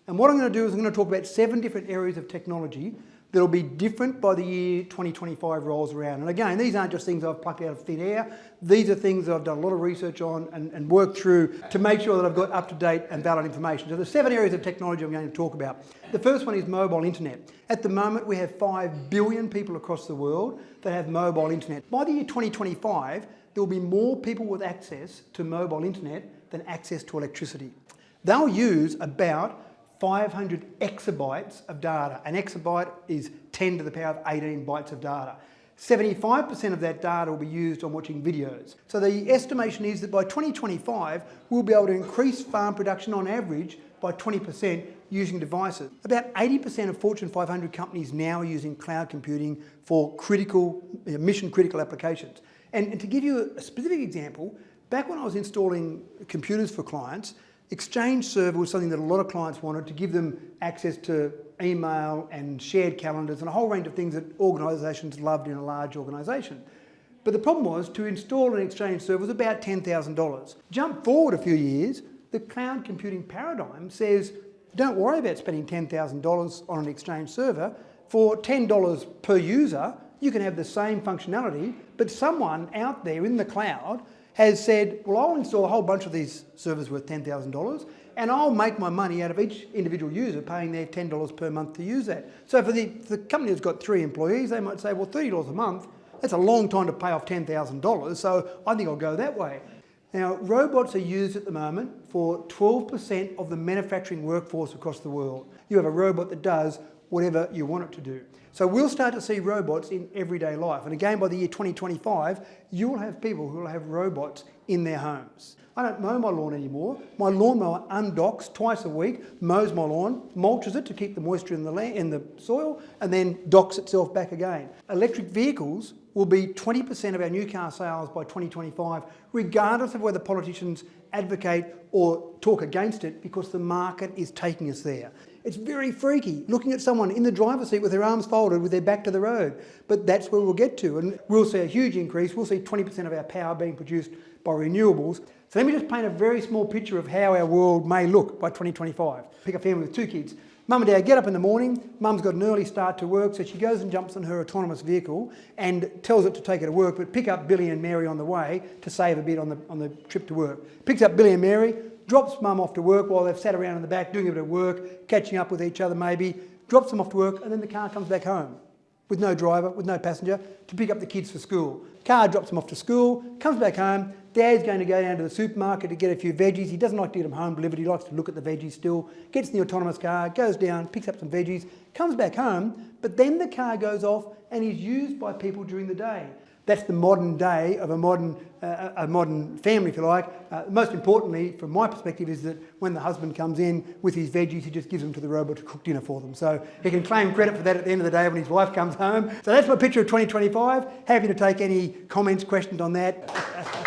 And what I'm going to do is I'm going to talk about 7 different areas of technology that will be different by the year 2025 rolls around. And again, these aren't just things I've plucked out of thin air. These are things that I've done a lot of research on and worked through to make sure that I've got up-to-date and valid information. So there's 7 areas of technology I'm going to talk about. The first one is mobile internet. At the moment, we have 5 billion people across the world that have mobile internet. By the year 2025, there will be more people with access to mobile internet than access to electricity. They'll use about 500 exabytes of data. An exabyte is 10 to the power of 18 bytes of data. 75% of that data will be used on watching videos. So the estimation is that by 2025, we'll be able to increase farm production on average by 20% using devices. About 80% of Fortune 500 companies now are using cloud computing for mission critical applications. And to give you a specific example, back when I was installing computers for clients, Exchange Server was something that a lot of clients wanted to give them access to email and shared calendars and a whole range of things that organisations loved in a large organisation. But the problem was to install an Exchange Server was about $10,000. Jump forward a few years, the cloud computing paradigm says, don't worry about spending $10,000 on an Exchange Server. For $10 per user, you can have the same functionality, but someone out there in the cloud has said, well, I'll install a whole bunch of these servers worth $10,000 and I'll make my money out of each individual user paying their $10 per month to use that. So for the company that's got 3 employees, they might say, well, $30 a month, that's a long time to pay off $10,000, so I think I'll go that way. Now, robots are used at the moment for 12% of the manufacturing workforce across the world. You have a robot that does whatever you want it to do. So we'll start to see robots in everyday life. And again, by the year 2025, you will have people who will have robots in their homes. I don't mow my lawn anymore. My lawnmower undocks twice a week, mows my lawn, mulches it to keep the moisture in the soil, and then docks itself back again. Electric vehicles will be 20% of our new car sales by 2025, regardless of whether politicians advocate or talk against it, because the market is taking us there. It's very freaky looking at someone in the driver's seat with their arms folded with their back to the road. But that's where we'll get to, and we'll see a huge increase. We'll see 20% of our power being produced by renewables. So let me just paint a very small picture of how our world may look by 2025. Pick a family with 2 kids. Mum and Dad get up in the morning, Mum's got an early start to work, so she goes and jumps on her autonomous vehicle and tells it to take her to work, but pick up Billy and Mary on the way to save a bit on the trip to work. Picks up Billy and Mary, drops Mum off to work while they've sat around in the back doing a bit of work, catching up with each other maybe, drops them off to work, and then the car comes back home with no driver, with no passenger, to pick up the kids for school. Car drops them off to school, comes back home, Dad's going to go down to the supermarket to get a few veggies. He doesn't like to get them home delivered, he likes to look at the veggies still, gets in the autonomous car, goes down, picks up some veggies, comes back home, but then the car goes off and is used by people during the day. That's the modern day of a modern family, if you like. Most importantly, from my perspective, is that when the husband comes in with his veggies, he just gives them to the robot to cook dinner for them. So he can claim credit for that at the end of the day when his wife comes home. So that's my picture of 2025. Happy to take any comments, questions on that.